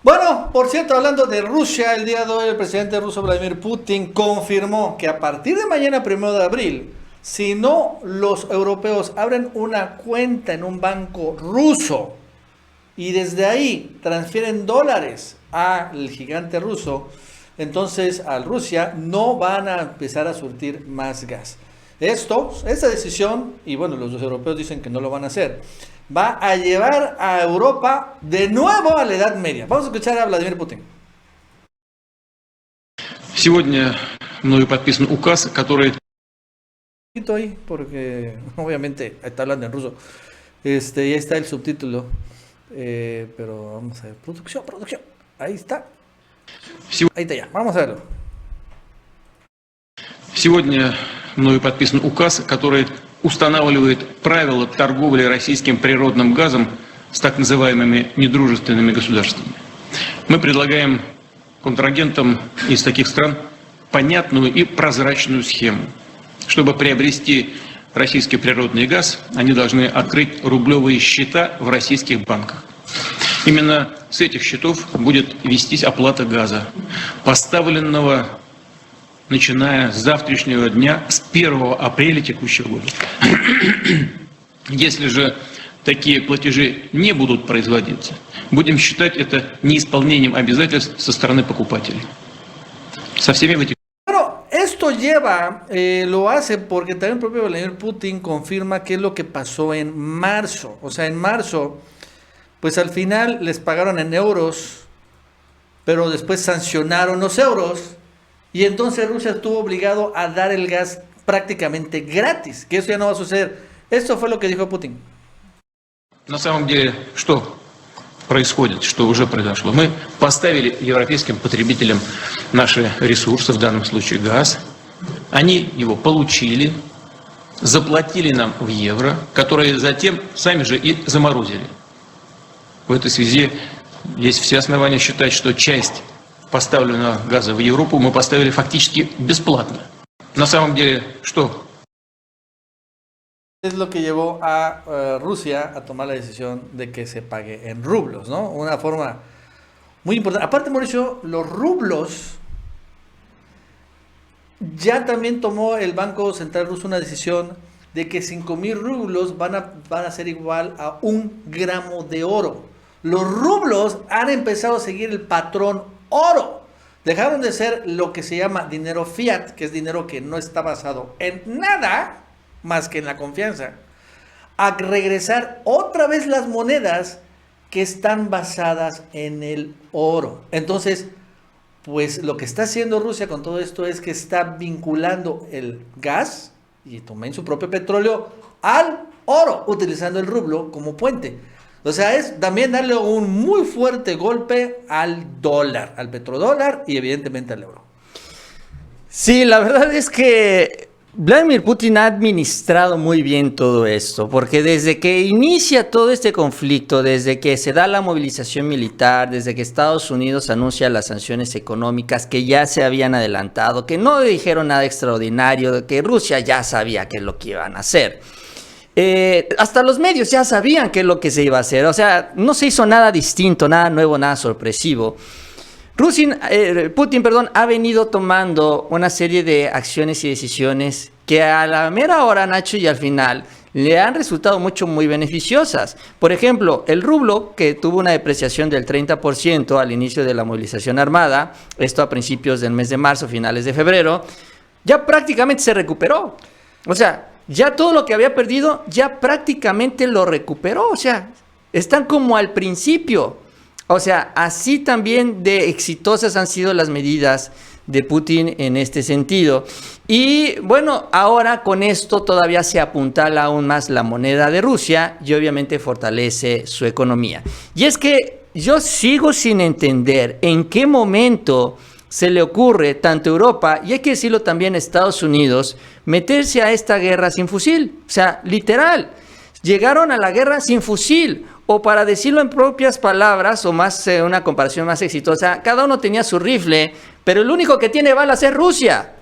Bueno, por cierto, hablando de Rusia, el día de hoy el presidente ruso Vladimir Putin confirmó que a partir de mañana, 1 de abril, si no los europeos abren una cuenta en un banco ruso y desde ahí transfieren dólares al gigante ruso, entonces a Rusia no van a empezar a surtir más gas. Esta decisión, y bueno, los europeos dicen que no lo van a hacer, va a llevar a Europa de nuevo a la Edad Media. Vamos a escuchar a Vladimir Putin. Сегодня мною подписан указ, который... Ahí, porque obviamente está hablando en ruso. Ya está el subtítulo. Pero vamos a ver. Producción. Ahí está. Ahí está ya. Vamos a verlo. Сегодня мною подписан указ, который устанавливает правила торговли российским природным газом с так называемыми недружественными государствами. Мы предлагаем контрагентам из таких стран понятную и прозрачную схему. Чтобы приобрести российский природный газ, они должны открыть рублевые счета в российских банках. Именно с этих счетов будет вестись оплата газа, поставленного начиная с завтрашнего дня, с 1 апреля текущего года. Если же такие платежи не будут производиться, будем считать это неисполнением обязательств со стороны покупателей. Со всеми вытекающими. Esto lo hace porque también el propio Vladimir Putin confirma qué es lo que pasó en marzo. O sea, en marzo, pues al final les pagaron en euros, pero después sancionaron los euros. Y entonces Rusia estuvo obligado a dar el gas prácticamente gratis, que eso ya no va a suceder. Esto fue lo que dijo Putin. На самом деле, что происходит, что уже произошло? Мы поставили европейским потребителям наши ресурсы, в данном случае газ. Они его получили, заплатили нам в евро, которые затем сами же и заморозили. В этой связи есть все основания считать, что часть поставленного газа в Европу мы поставили фактически бесплатно. На самом деле, что? Es lo que llevó a Rusia a tomar la decisión de que se pague en rublos, ¿no? Una forma muy importante. Aparte, Mauricio, los rublos, ya también tomó el Banco Central ruso una decisión de que 5,000 rublos van a ser igual a 1 gramo de oro. Los rublos han empezado a seguir el patrón oro. Dejaron de ser lo que se llama dinero fiat, que es dinero que no está basado en nada más que en la confianza, a regresar otra vez las monedas que están basadas en el oro. Entonces, pues lo que está haciendo Rusia con todo esto es que está vinculando el gas y también su propio petróleo al oro, utilizando el rublo como puente. O sea, es también darle un muy fuerte golpe al dólar, al petrodólar y evidentemente al euro. Sí, la verdad es que Vladimir Putin ha administrado muy bien todo esto, porque desde que inicia todo este conflicto, desde que se da la movilización militar, desde que Estados Unidos anuncia las sanciones económicas que ya se habían adelantado, que no dijeron nada extraordinario, que Rusia ya sabía qué es lo que iban a hacer. Hasta los medios ya sabían qué es lo que se iba a hacer, o sea, no se hizo nada distinto, nada nuevo, nada sorpresivo. Putin, ha venido tomando una serie de acciones y decisiones que a la mera hora, Nacho, y al final le han resultado muy beneficiosas. Por ejemplo, el rublo, que tuvo una depreciación del 30% al inicio de la movilización armada, esto a principios del mes de marzo, finales de febrero, ya prácticamente se recuperó. O sea, ya todo lo que había perdido, ya prácticamente lo recuperó. O sea, están como al principio. O sea, así también de exitosas han sido las medidas de Putin en este sentido. Y bueno, ahora con esto todavía se apuntala aún más la moneda de Rusia y obviamente fortalece su economía. Y es que yo sigo sin entender en qué momento se le ocurre tanto a Europa, y hay que decirlo también a Estados Unidos, meterse a esta guerra sin fusil. O sea, literal, llegaron a la guerra sin fusil. O para decirlo en propias palabras, o más una comparación más exitosa, cada uno tenía su rifle, pero el único que tiene balas es Rusia.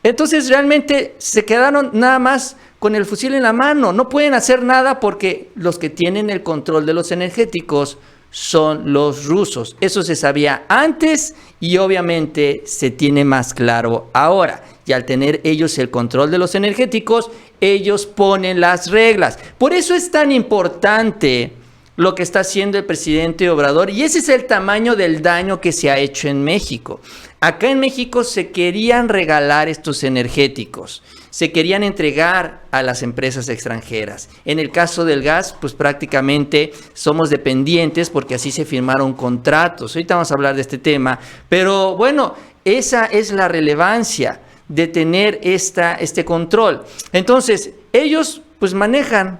Entonces realmente se quedaron nada más con el fusil en la mano. No pueden hacer nada porque los que tienen el control de los energéticos son los rusos. Eso se sabía antes y obviamente se tiene más claro ahora. Y al tener ellos el control de los energéticos, ellos ponen las reglas. Por eso es tan importante lo que está haciendo el presidente Obrador, y ese es el tamaño del daño que se ha hecho en México. Acá en México se querían regalar estos energéticos, se querían entregar a las empresas extranjeras. En el caso del gas, pues prácticamente somos dependientes porque así se firmaron contratos. Ahorita vamos a hablar de este tema, pero bueno, esa es la relevancia de tener este control. Entonces, ellos pues manejan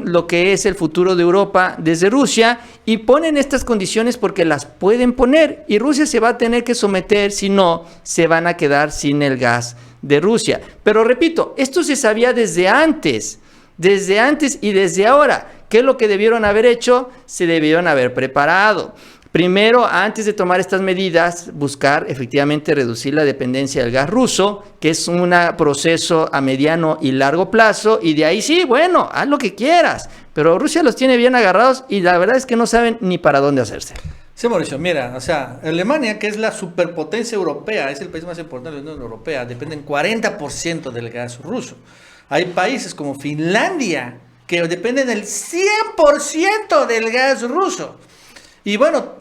lo que es el futuro de Europa desde Rusia y ponen estas condiciones porque las pueden poner y Rusia se va a tener que someter, si no, se van a quedar sin el gas de Rusia. Pero repito, esto se sabía desde antes y desde ahora. ¿Qué es lo que debieron haber hecho? Se debieron haber preparado. Primero, antes de tomar estas medidas, buscar efectivamente reducir la dependencia del gas ruso, que es un proceso a mediano y largo plazo, y de ahí sí, bueno, haz lo que quieras, pero Rusia los tiene bien agarrados y la verdad es que no saben ni para dónde hacerse. Sí, Mauricio, mira, o sea, Alemania, que es la superpotencia europea, es el país más importante de la Unión Europea, depende en 40% del gas ruso. Hay países como Finlandia que dependen del 100% del gas ruso. Y bueno,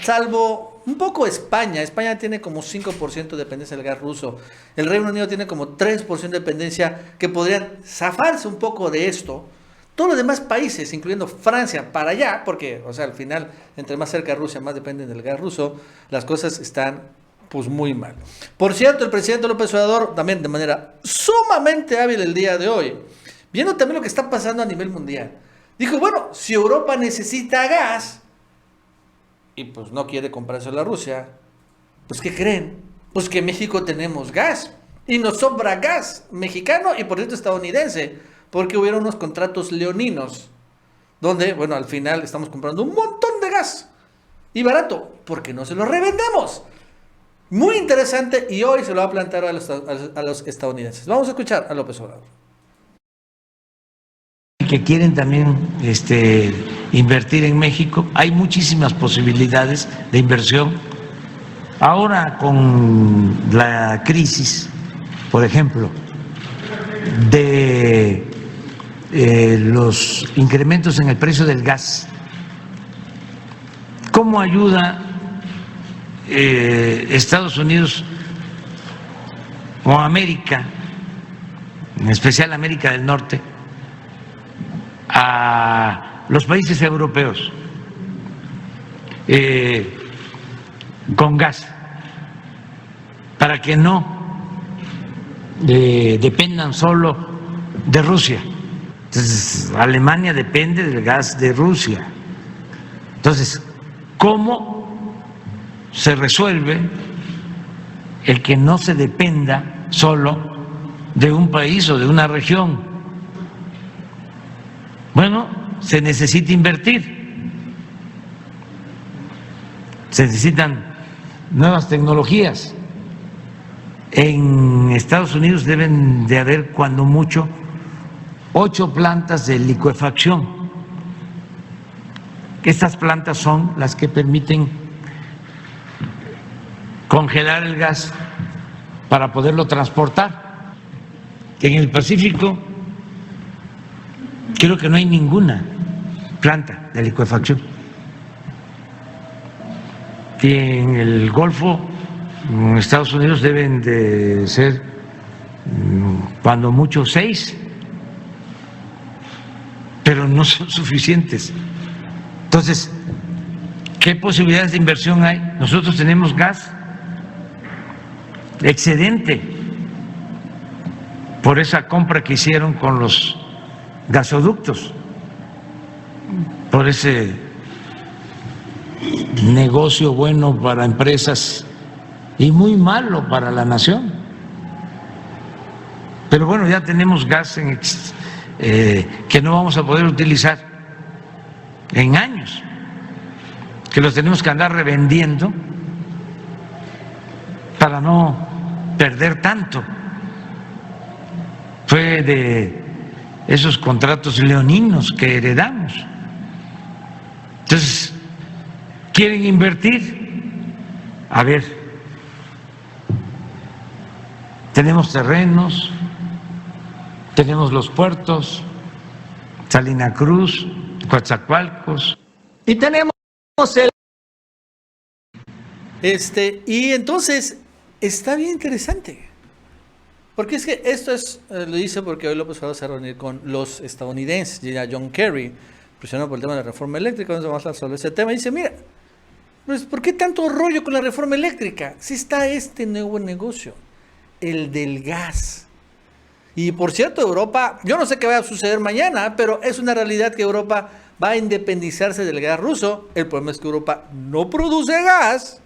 salvo un poco España. España tiene como 5% de dependencia del gas ruso. El Reino Unido tiene como 3% de dependencia, que podrían zafarse un poco de esto. Todos los demás países, incluyendo Francia, para allá, porque, o sea, al final, entre más cerca Rusia, más dependen del gas ruso, las cosas están, pues, muy mal. Por cierto, el presidente López Obrador, también de manera sumamente hábil el día de hoy, viendo también lo que está pasando a nivel mundial, dijo, bueno, si Europa necesita gas y pues no quiere comprárselo a Rusia, pues ¿qué creen? Pues que en México tenemos gas y nos sobra gas mexicano y por cierto estadounidense, porque hubieron unos contratos leoninos donde, bueno, al final estamos comprando un montón de gas y barato, porque no se lo revendemos. Muy interesante, y hoy se lo va a plantear a los estadounidenses. Vamos a escuchar a López Obrador. Que quieren también invertir en México. Hay muchísimas posibilidades de inversión. Ahora con la crisis, por ejemplo, de los incrementos en el precio del gas, ¿cómo ayuda Estados Unidos o América, en especial América del Norte, a los países europeos con gas, para que no dependan solo de Rusia? Entonces, Alemania depende del gas de Rusia. Entonces, ¿cómo se resuelve el que no se dependa solo de un país o de una región? Bueno, se necesita invertir, se necesitan nuevas tecnologías. En Estados Unidos deben de haber, cuando mucho, 8 plantas de licuefacción. Estas plantas son las que permiten congelar el gas para poderlo transportar. En el Pacífico creo que no hay ninguna planta de licuefacción. Y en el Golfo, en Estados Unidos, deben de ser, cuando mucho, 6, pero no son suficientes. Entonces, ¿qué posibilidades de inversión hay? Nosotros tenemos gas excedente por esa compra que hicieron con los gasoductos, por ese negocio bueno para empresas y muy malo para la nación. Pero bueno, ya tenemos gas que no vamos a poder utilizar en años, que los tenemos que andar revendiendo para no perder tanto. Fue de esos contratos leoninos que heredamos. Entonces, ¿quieren invertir? A ver, tenemos terrenos, tenemos los puertos, Salina Cruz, Coatzacoalcos, y tenemos el... Y entonces, está bien interesante. Porque es que esto es, lo dice porque hoy López Obrador se va a reunir con los estadounidenses, ya John Kerry, presionado por el tema de la reforma eléctrica, vamos a hablar sobre ese tema, y dice, mira, pues, ¿por qué tanto rollo con la reforma eléctrica? Si está este nuevo negocio, el del gas. Y por cierto, Europa, yo no sé qué va a suceder mañana, pero es una realidad que Europa va a independizarse del gas ruso. El problema es que Europa no produce gas,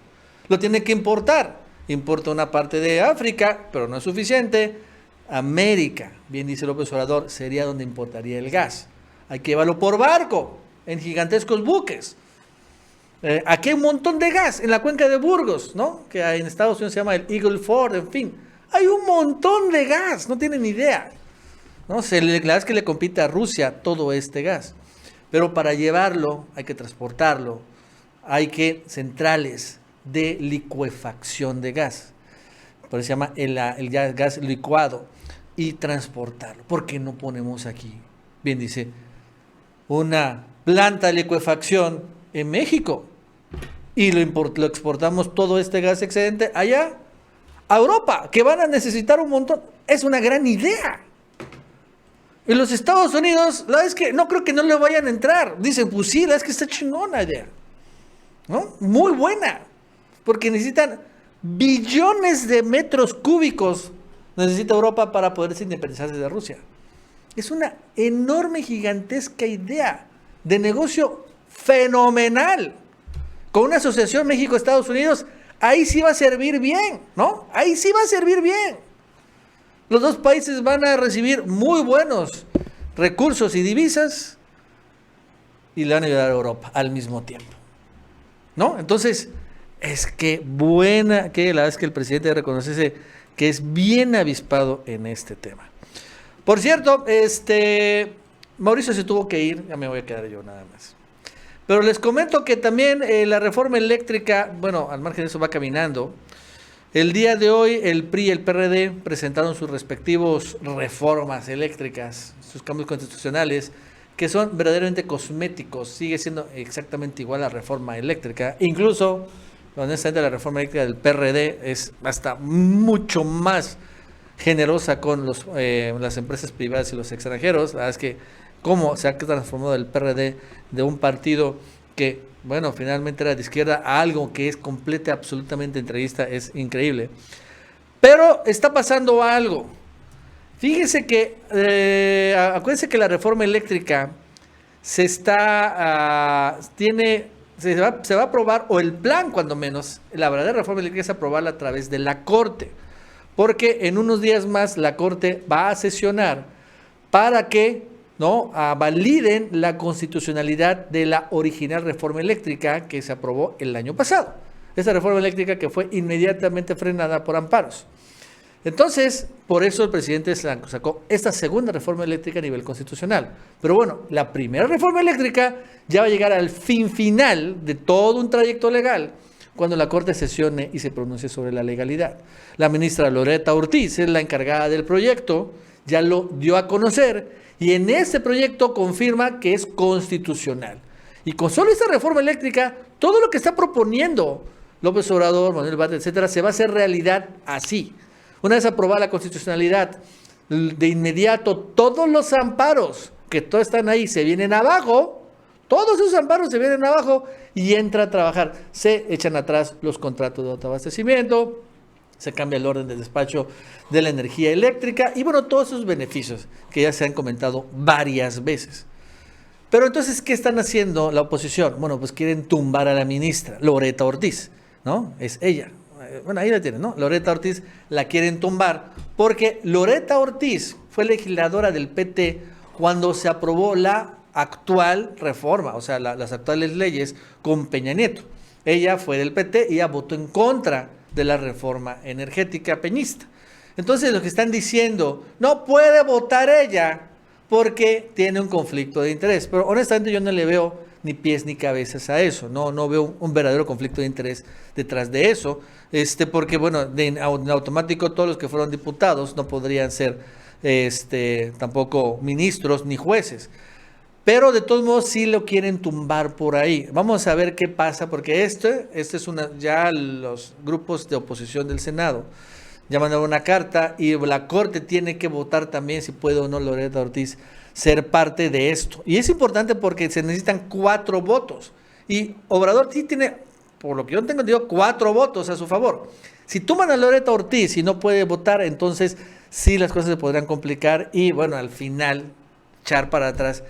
lo tiene que importar. Importa una parte de África, pero no es suficiente. América, bien dice López Obrador, sería donde importaría el gas. Hay que llevarlo por barco, en gigantescos buques. Aquí hay un montón de gas en la cuenca de Burgos, ¿no? Que en Estados Unidos se llama el Eagle Ford, en fin. Hay un montón de gas, no tienen ni idea, ¿no? La verdad es que le compite a Rusia todo este gas. Pero para llevarlo hay que transportarlo, hay que centrales de licuefacción de gas, por eso se llama el gas licuado, y transportarlo. ¿Por qué no ponemos aquí, bien dice, una planta de licuefacción en México y lo exportamos todo este gas excedente allá a Europa, que van a necesitar un montón? Es una gran idea. En los Estados Unidos, la verdad es que no creo que no le vayan a entrar. Dicen, pues sí, la verdad es que está chingona la idea, ¿no? Muy buena. Porque necesitan billones de metros cúbicos, necesita Europa para poderse independizarse de Rusia. Es una enorme, gigantesca idea de negocio fenomenal. Con una asociación México-Estados Unidos, ahí sí va a servir bien, ¿no? Ahí sí va a servir bien. Los dos países van a recibir muy buenos recursos y divisas y le van a ayudar a Europa al mismo tiempo, ¿no? Entonces, es que buena, que la verdad es que el presidente reconoce que es bien avispado en este tema. Por cierto, Mauricio se tuvo que ir, ya me voy a quedar yo nada más. Pero les comento que también la reforma eléctrica, bueno, al margen de eso va caminando. El día de hoy el PRI y el PRD presentaron sus respectivos reformas eléctricas, sus cambios constitucionales, que son verdaderamente cosméticos. Sigue siendo exactamente igual a la reforma eléctrica. Incluso, honestamente, la reforma eléctrica del PRD es hasta mucho más generosa con las empresas privadas y los extranjeros. La verdad es que cómo se ha transformado el PRD de un partido que, bueno, finalmente era de izquierda a algo que es absolutamente entreguista, es increíble. Pero está pasando algo. Fíjense que, acuérdense que la reforma eléctrica se va a aprobar, o el plan cuando menos, la verdadera reforma eléctrica es aprobarla a través de la Corte, porque en unos días más la Corte va a sesionar para que validen la constitucionalidad de la original reforma eléctrica que se aprobó el año pasado. Esa reforma eléctrica que fue inmediatamente frenada por amparos. Entonces, por eso el presidente sacó esta segunda reforma eléctrica a nivel constitucional. Pero bueno, la primera reforma eléctrica ya va a llegar al final de todo un trayecto legal cuando la Corte sesione y se pronuncie sobre la legalidad. La ministra Loretta Ortiz es la encargada del proyecto, ya lo dio a conocer y en este proyecto confirma que es constitucional. Y con solo esta reforma eléctrica, todo lo que está proponiendo López Obrador, Manuel Bartlett, etcétera, se va a hacer realidad así. Una vez aprobada la constitucionalidad, de inmediato todos los amparos que todos están ahí se vienen abajo, todos esos amparos se vienen abajo y entra a trabajar. Se echan atrás los contratos de autoabastecimiento, se cambia el orden de despacho de la energía eléctrica y bueno, todos esos beneficios que ya se han comentado varias veces. Pero entonces, ¿qué están haciendo la oposición? Bueno, pues quieren tumbar a la ministra, Loretta Ortiz, ¿no? Es ella. Bueno, ahí la tienen, ¿no? Loretta Ortiz la quieren tumbar porque Loretta Ortiz fue legisladora del PT cuando se aprobó la actual reforma, o sea, las actuales leyes con Peña Nieto. Ella fue del PT y ella votó en contra de la reforma energética peñista. Entonces, los que están diciendo, no puede votar ella porque tiene un conflicto de interés. Pero honestamente yo no le veo ni pies ni cabezas a eso. No veo un verdadero conflicto de interés detrás de eso, porque bueno, en automático todos los que fueron diputados no podrían ser tampoco ministros ni jueces. Pero de todos modos sí lo quieren tumbar por ahí. Vamos a ver qué pasa, porque ya los grupos de oposición del Senado ya mandaron una carta y la Corte tiene que votar también si puede o no Loretta Ortiz ser parte de esto. Y es importante porque se necesitan 4 votos. Y Obrador sí tiene, por lo que yo tengo entendido, 4 votos a su favor. Si toman a Loretta Ortiz y no puede votar, entonces sí las cosas se podrán complicar y bueno, al final echar para atrás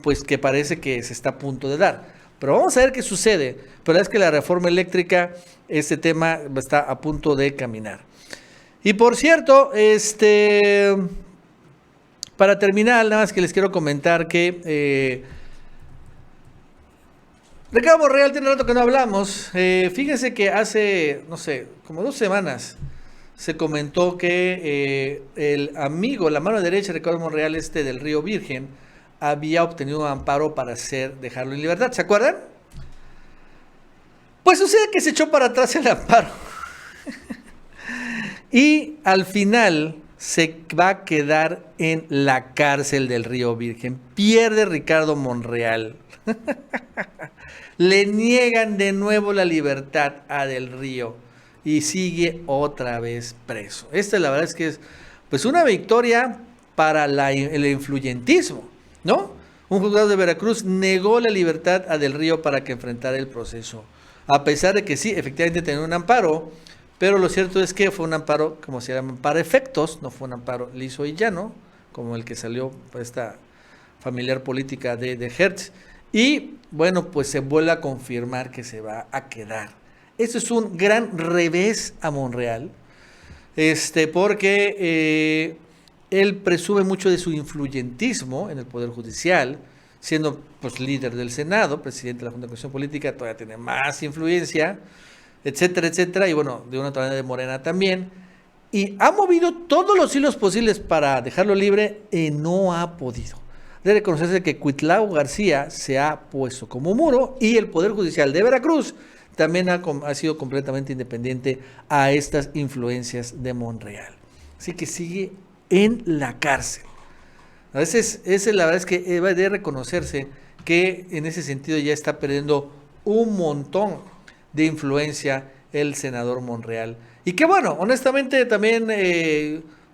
pues que parece que se está a punto de dar. Pero vamos a ver qué sucede. Pero es que la reforma eléctrica, este tema está a punto de caminar. Y por cierto, para terminar, nada más que les quiero comentar que Ricardo Monreal tiene rato que no hablamos. Fíjense que hace, no sé, como 2 semanas se comentó que el amigo, la mano derecha de Ricardo Monreal, del Río Virgen, había obtenido un amparo para dejarlo en libertad. ¿Se acuerdan? Pues sucede que se echó para atrás el amparo. Y al final se va a quedar en la cárcel del Río Virgen. Pierde Ricardo Monreal. Le niegan de nuevo la libertad a Del Río y sigue otra vez preso. La verdad es que es pues una victoria para el influyentismo, ¿no? Un juzgado de Veracruz negó la libertad a Del Río para que enfrentara el proceso, a pesar de que sí, efectivamente tenía un amparo, pero lo cierto es que fue un amparo, como se llama, para efectos, no fue un amparo liso y llano, como el que salió por esta familiar política de Hertz. Y bueno, pues se vuelve a confirmar que se va a quedar. Eso es un gran revés a Monreal, porque él presume mucho de su influyentismo en el Poder Judicial, siendo pues líder del Senado, presidente de la Junta de Comisión Política, todavía tiene más influencia, etcétera, etcétera, y bueno, de una otra manera de Morena también. Y ha movido todos los hilos posibles para dejarlo libre y no ha podido. Debe reconocerse que Cuitlao García se ha puesto como muro y el Poder Judicial de Veracruz también ha sido completamente independiente a estas influencias de Monreal. Así que sigue en la cárcel. A veces, la verdad es que debe reconocerse que en ese sentido ya está perdiendo un montón de influencia el senador Monreal. Y que bueno, honestamente también,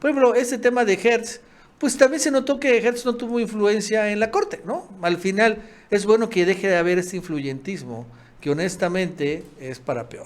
por ejemplo, ese tema de Hertz, pues también se notó que Hertz no tuvo influencia en la corte, ¿no? Al final es bueno que deje de haber este influyentismo, que honestamente es para peor.